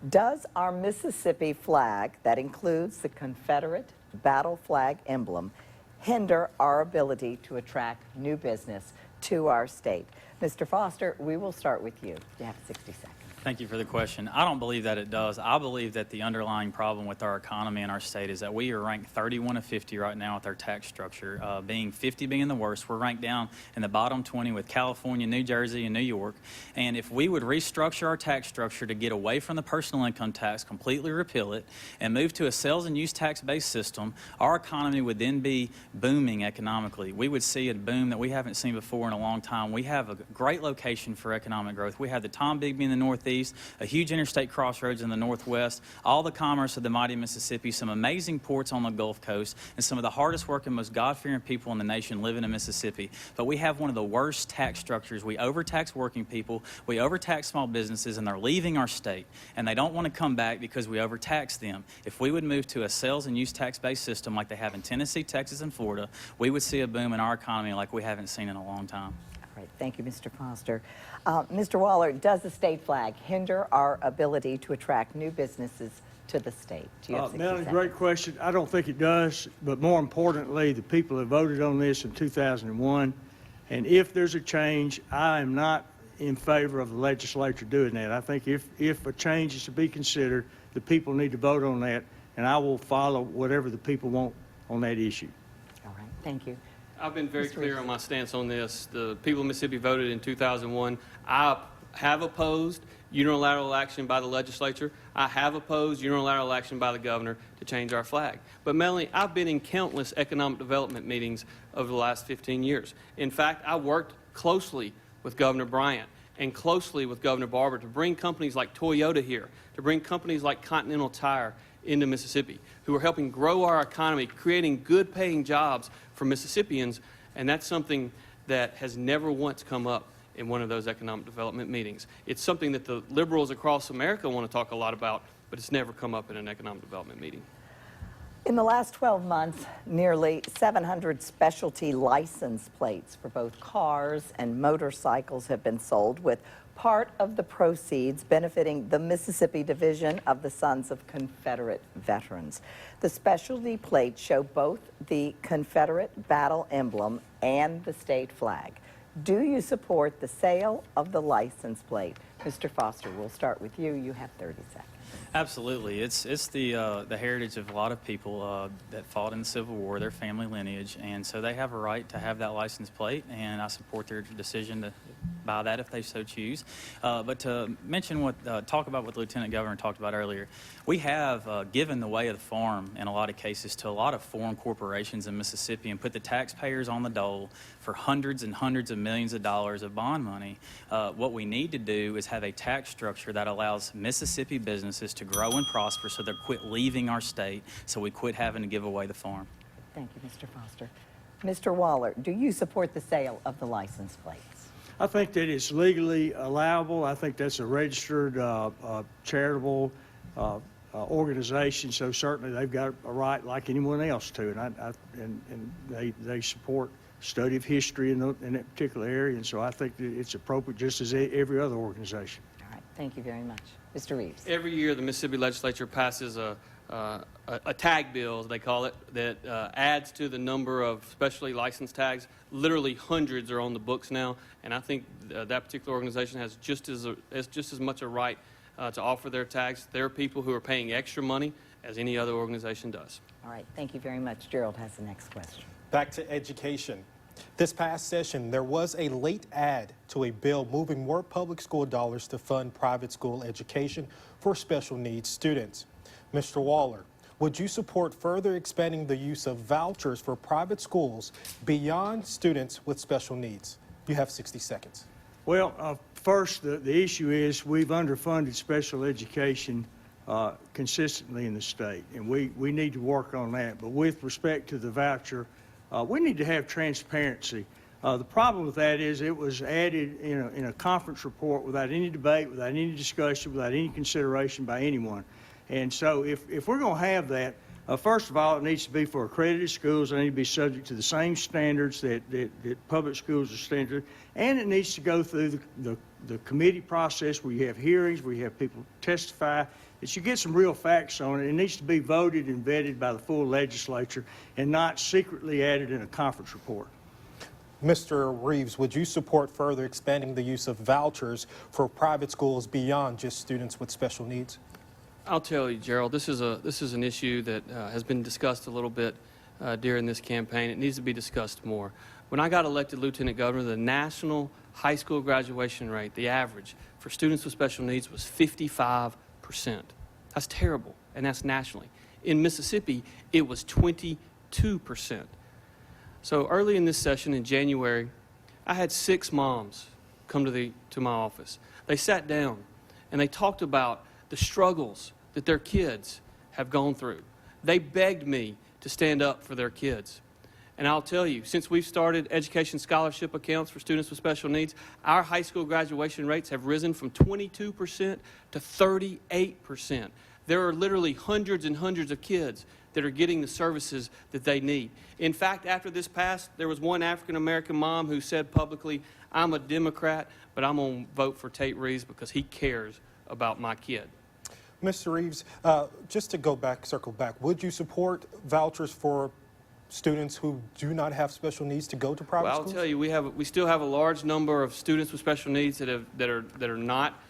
Does our Mississippi flag, that includes the Confederate battle flag emblem, hinder our ability to attract new business to our state? Mr. Foster, we will start with you. You have 60 seconds. Thank you for the question. I don't believe that it does. I believe that the underlying problem with our economy and our state is that we are ranked 31 of 50 right now with our tax structure, 50 being the worst. We're ranked down in the bottom 20 with California, New Jersey, and New York. And if we would restructure our tax structure to get away from the personal income tax, completely repeal it, and move to a sales and use tax-based system, our economy would then be booming economically. We would see a boom that we haven't seen before in a long time. We have a great location for economic growth. We have the Tom Bigby in the Northeast, a huge interstate crossroads in the Northwest, all the commerce of the mighty Mississippi, some amazing ports on the Gulf Coast, and some of the hardest working, most God-fearing people in the nation living in Mississippi. But we have one of the worst tax structures. We overtax working people, we overtax small businesses, and they're leaving our state. And they don't want to come back because we overtax them. If we would move to a sales and use tax-based system like they have in Tennessee, Texas, and Florida, we would see a boom in our economy like we haven't seen in a long time. All right, thank you, Mr. Foster. Mr. Waller, does the state flag hinder our ability to attract new businesses to the state? Do you have 60 Melanie, seconds? great question. I don't think it does, but more importantly, the people have voted on this in 2001, and if there's a change, I am not in favor of the legislature doing that. I think if a change is to be considered, the people need to vote on that, and I will follow whatever the people want on that issue. All right, thank you. I've been very clear on my stance on this. The people of Mississippi voted in 2001. I have opposed unilateral action by the legislature. I have opposed unilateral action by the governor to change our flag. But Melanie, I've been in countless economic development meetings over the last 15 years. In fact, I worked closely with Governor Bryant and closely with Governor Barber to bring companies like Toyota here, to bring companies like Continental Tire into Mississippi, who are helping grow our economy, creating good-paying jobs for Mississippians, and that's something that has never once come up in one of those economic development meetings. It's something that the liberals across America want to talk a lot about, but it's never come up in an economic development meeting. In the last 12 months, nearly 700 specialty license plates for both cars and motorcycles have been sold, with part of the proceeds benefiting the Mississippi Division of the Sons of Confederate Veterans. The specialty plates show both the Confederate battle emblem and the state flag. Do you support the sale of the license plate? Mr. Foster, we'll start with you. You have 30 seconds. Absolutely. It's the heritage of a lot of people that fought in the Civil War, their family lineage, and so they have a right to have that license plate, and I support their decision to buy that if they so choose. But to mention talk about what the Lieutenant Governor talked about earlier, we have given the way of the farm in a lot of cases to a lot of foreign corporations in Mississippi and put the taxpayers on the dole for hundreds and hundreds of millions of dollars of bond money. What we need to do is have a tax structure that allows Mississippi businesses to grow and prosper so they quit leaving our state, so we quit having to give away the farm. Thank you, Mr. Foster. Mr. Waller, do you support the sale of the license plates? I think that it's legally allowable. I think that's a registered charitable organization, so certainly they've got a right like anyone else to, and they support study of history in that particular area, and so I think that it's appropriate just as every other organization. All right, thank you very much. Mr. Reeves. Every year the Mississippi legislature passes a tag bill, as they call it, that adds to the number of specially licensed tags. Literally hundreds are on the books now, and I think that particular organization has just as much a right to offer their tags. There are people who are paying extra money as any other organization does. All right, thank you very much. Gerald has the next question. Back to education. This past session, there was a late add to a bill moving more public school dollars to fund private school education for special needs students. Mr. Waller, would you support further expanding the use of vouchers for private schools beyond students with special needs? You have 60 seconds. Well, first, the issue is we've underfunded special education consistently in the state, and we need to work on that. But with respect to the voucher, we need to have transparency. The problem with that is it was added in a conference report without any debate, without any discussion, without any consideration by anyone. And so if we're going to have that, first of all, it needs to be for accredited schools. They need to be subject to the same standards that public schools are standard. And it needs to go through the committee process where you have hearings, where you have people testify. That you get some real facts on it. It needs to be voted and vetted by the full legislature and not secretly added in a conference report. Mr. Reeves, would you support further expanding the use of vouchers for private schools beyond just students with special needs? I'll tell you, Gerald, this is an issue that has been discussed a little bit during this campaign. It needs to be discussed more. When I got elected Lieutenant Governor, the national high school graduation rate, the average for students with special needs, was 55%. That's terrible, and that's nationally. In Mississippi, it was 22%. So early in this session in January, I had 6 moms come to my office. They sat down and they talked about the struggles that their kids have gone through. They begged me to stand up for their kids. And I'll tell you, since we've started education scholarship accounts for students with special needs, our high school graduation rates have risen from 22% to 38%. There are literally hundreds and hundreds of kids that are getting the services that they need. In fact, after this passed, there was one African-American mom who said publicly, "I'm a Democrat, but I'm going to vote for Tate Reeves because he cares about my kid." Mr. Reeves, just to circle back, would you support vouchers for students who do not have special needs to go to private schools? Well, I'll tell you, we still have a large number of students with special needs that are not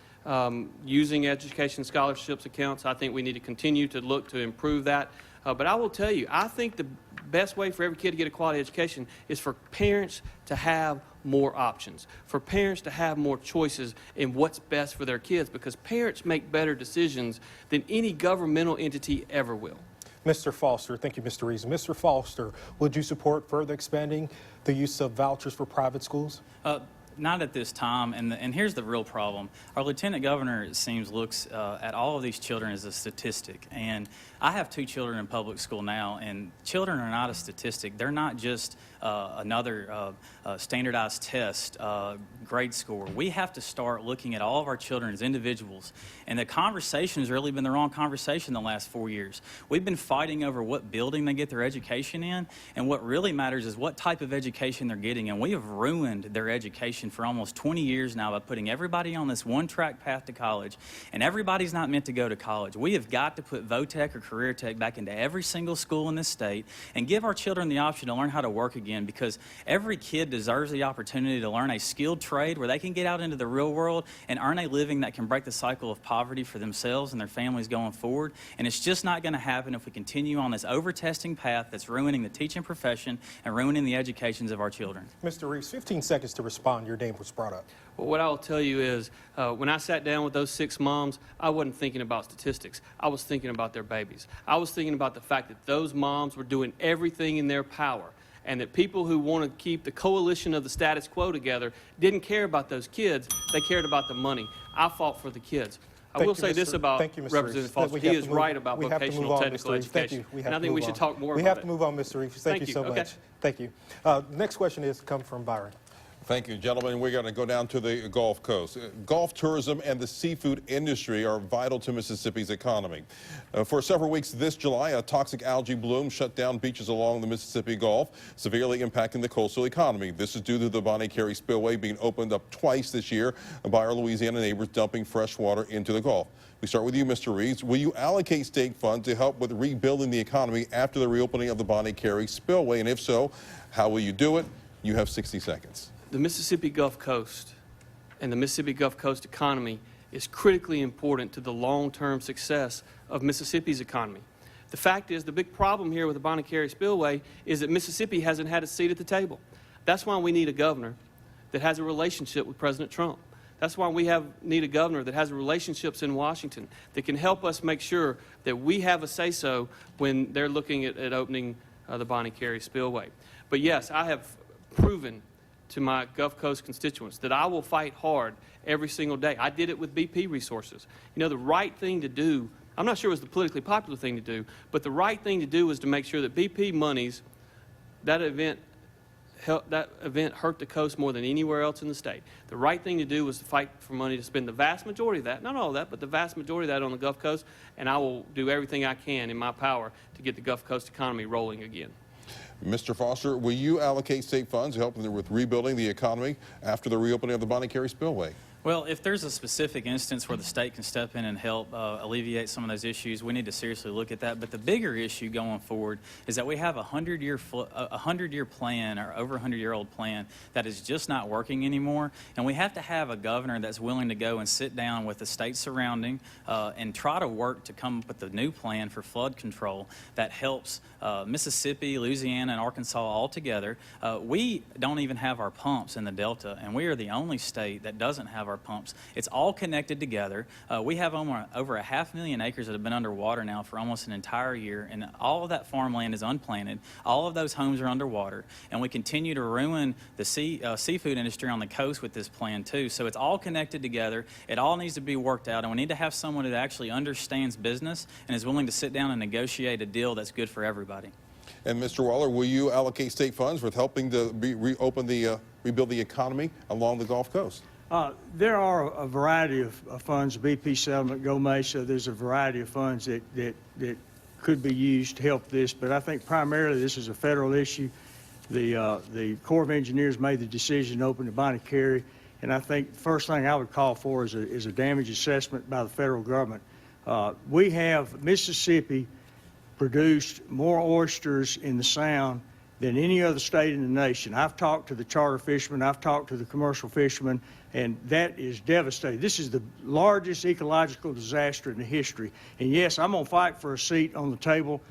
using education scholarships accounts. I think we need to continue to look to improve that. But I will tell you, I think the best way for every kid to get a quality education is for parents to have more options, for parents to have more choices in what's best for their kids, because parents make better decisions than any governmental entity ever will. Mr. Foster, thank you, Mr. Reeves. Mr. Foster, would you support further expanding the use of vouchers for private schools? Not at this time, and here's the real problem. Our lieutenant governor, it seems, looks at all of these children as a statistic. And I have 2 children in public school now, and children are not a statistic. They're not just another standardized test grade score. We have to start looking at all of our children as individuals. And the conversation has really been the wrong conversation the last 4 years. We've been fighting over what building they get their education in, and what really matters is what type of education they're getting. And we have ruined their education for almost 20 years now by putting everybody on this one-track path to college, and everybody's not meant to go to college. We have got to put VOTEC or Career Tech back into every single school in this state and give our children the option to learn how to work again, because every kid deserves the opportunity to learn a skilled trade where they can get out into the real world and earn a living that can break the cycle of poverty for themselves and their families going forward. And it's just not going to happen if we continue on this over-testing path that's ruining the teaching profession and ruining the educations of our children. Mr. Reeves, 15 seconds to respond. Your name was brought up. Well, what I'll tell you is, when I sat down with those 6 moms, I wasn't thinking about statistics. I was thinking about their babies. I was thinking about the fact that those moms were doing everything in their power, and that people who want to keep the coalition of the status quo together didn't care about those kids. They cared about the money. I fought for the kids. I will say this about Representative Foster. He is right about vocational technical education. And I think we should talk more about it. We have to move on, Mr. Reeves. Thank you so much. Thank you. Next question is come from Byron. Thank you, gentlemen. We're going to go down to the Gulf Coast. Gulf tourism and the seafood industry are vital to Mississippi's economy. For several weeks this July, a toxic algae bloom shut down beaches along the Mississippi Gulf, severely impacting the coastal economy. This is due to the Bonnie Carey Spillway being opened up twice this year by our Louisiana neighbors dumping fresh water into the Gulf. We start with you, Mr. Reeves. Will you allocate state funds to help with rebuilding the economy after the reopening of the Bonnie Carey Spillway? And if so, how will you do it? You have 60 seconds. The Mississippi Gulf Coast and the Mississippi Gulf Coast economy is critically important to the long-term success of Mississippi's economy. The fact is, the big problem here with the Bonnie Carey Spillway is that Mississippi hasn't had a seat at the table. That's why we need a governor that has a relationship with President Trump. That's why we need a governor that has relationships in Washington that can help us make sure that we have a say-so when they're looking at opening the Bonnie Carey Spillway. But yes, I have proven to my Gulf Coast constituents that I will fight hard every single day. I did it with BP resources. You know, the right thing to do, I'm not sure it was the politically popular thing to do, but the right thing to do was to make sure that BP monies, that event hurt the coast more than anywhere else in the state. The right thing to do was to fight for money to spend the vast majority of that, not all of that, but the vast majority of that on the Gulf Coast, and I will do everything I can in my power to get the Gulf Coast economy rolling again. Mr. Foster, will you allocate state funds to help with rebuilding the economy after the reopening of the Bonnie Carey Spillway? Well, if there's a specific instance where the state can step in and help alleviate some of those issues, we need to seriously look at that. But the bigger issue going forward is that we have a 100-year plan, or over 100-year-old plan, that is just not working anymore. And we have to have a governor that's willing to go and sit down with the states surrounding and try to work to come up with a new plan for flood control that helps Mississippi, Louisiana, and Arkansas all together. We don't even have our pumps in the Delta, and we are the only state that doesn't have our pumps. It's all connected together. We have over 500,000 acres that have been underwater now for almost an entire year, and all of that farmland is unplanted. All of those homes are underwater, and we continue to ruin the seafood industry on the coast with this plan too. So it's all connected together. It all needs to be worked out, and we need to have someone that actually understands business and is willing to sit down and negotiate a deal that's good for everybody. And Mr. Waller, will you allocate state funds with helping to rebuild the economy along the Gulf Coast? There are a variety of funds, BP settlement, Go Mesa. There's a variety of funds that could be used to help this, but I think primarily this is a federal issue. The Corps of Engineers made the decision to open the Bonnie Carey, and I think the first thing I would call for is a damage assessment by the federal government. We have Mississippi produced more oysters in the Sound than any other state in the nation. I've talked to the charter fishermen, I've talked to the commercial fishermen, and that is devastating. This is the largest ecological disaster in the history. And yes, I'm going to fight for a seat on the table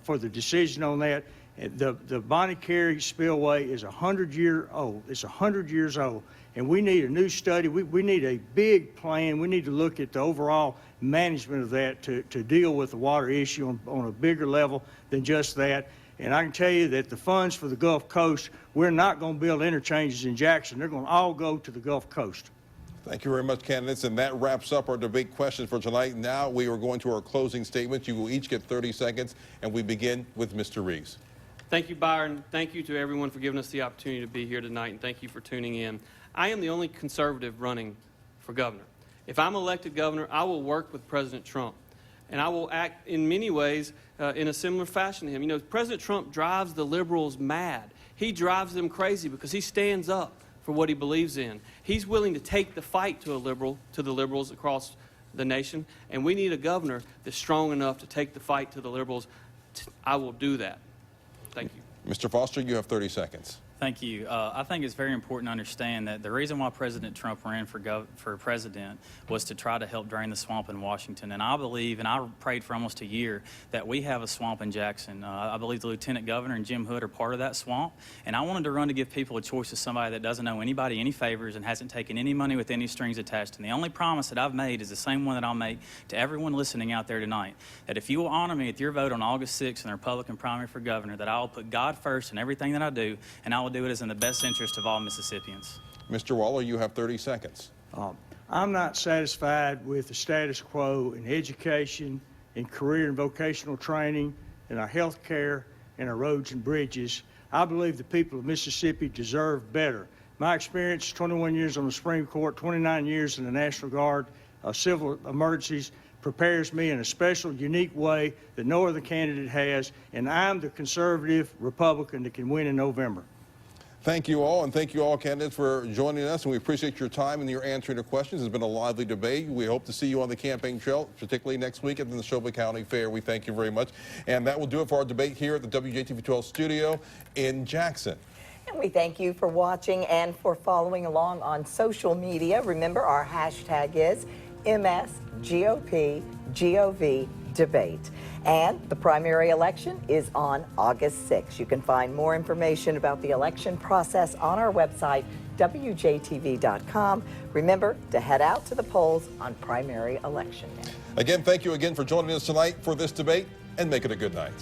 for the decision on that. The Bonnie Carey Spillway is 100 years old. It's 100 years old. And we need a new study. We need a big plan. We need to look at the overall management of that to deal with the water issue on a bigger level than just that. And I can tell you that the funds for the Gulf Coast, we're not going to build interchanges in Jackson. They're going to all go to the Gulf Coast. Thank you very much, candidates. And that wraps up our debate questions for tonight. Now we are going to our closing statements. You will each get 30 seconds, and we begin with Mr. Reeves. Thank you, Byron. Thank you to everyone for giving us the opportunity to be here tonight, and thank you for tuning in. I am the only conservative running for governor. If I'm elected governor, I will work with President Trump, and I will act in many ways in a similar fashion to him. You know, President Trump drives the liberals mad. He drives them crazy because he stands up for what he believes in. He's willing to take the fight to the liberals across the nation, and we need a governor that's strong enough to take the fight to the liberals. I will do that. Thank you. Mr. Foster, you have 30 seconds. Thank you. I think it's very important to understand that the reason why President Trump ran for president was to try to help drain the swamp in Washington. And I believe, and I prayed for almost a year, that we have a swamp in Jackson. I believe the Lieutenant Governor and Jim Hood are part of that swamp. And I wanted to run to give people a choice of somebody that doesn't owe anybody any favors and hasn't taken any money with any strings attached. And the only promise that I've made is the same one that I'll make to everyone listening out there tonight, that if you will honor me with your vote on August 6th in the Republican primary for governor, that I will put God first in everything that I do, and I will do it as in the best interest of all Mississippians. Mr. Waller, you have 30 seconds. I'm not satisfied with the status quo in education, in career and vocational training, in our health care, in our roads and bridges. I believe the people of Mississippi deserve better. My experience, 21 years on the Supreme Court, 29 years in the National Guard, civil emergencies, prepares me in a special, unique way that no other candidate has, and I'm the conservative Republican that can win in November. Thank you all, and thank you all, candidates, for joining us, and we appreciate your time and your answering the questions. It's been a lively debate. We hope to see you on the campaign trail, particularly next week at the Neshoba County Fair. We thank you very much. And that will do it for our debate here at the WJTV 12 studio in Jackson. And we thank you for watching and for following along on social media. Remember, our hashtag is MSGOPGOV debate. And the primary election is on August 6th. You can find more information about the election process on our website, WJTV.com. Remember to head out to the polls on primary election day. Again, thank you again for joining us tonight for this debate, and make it a good night.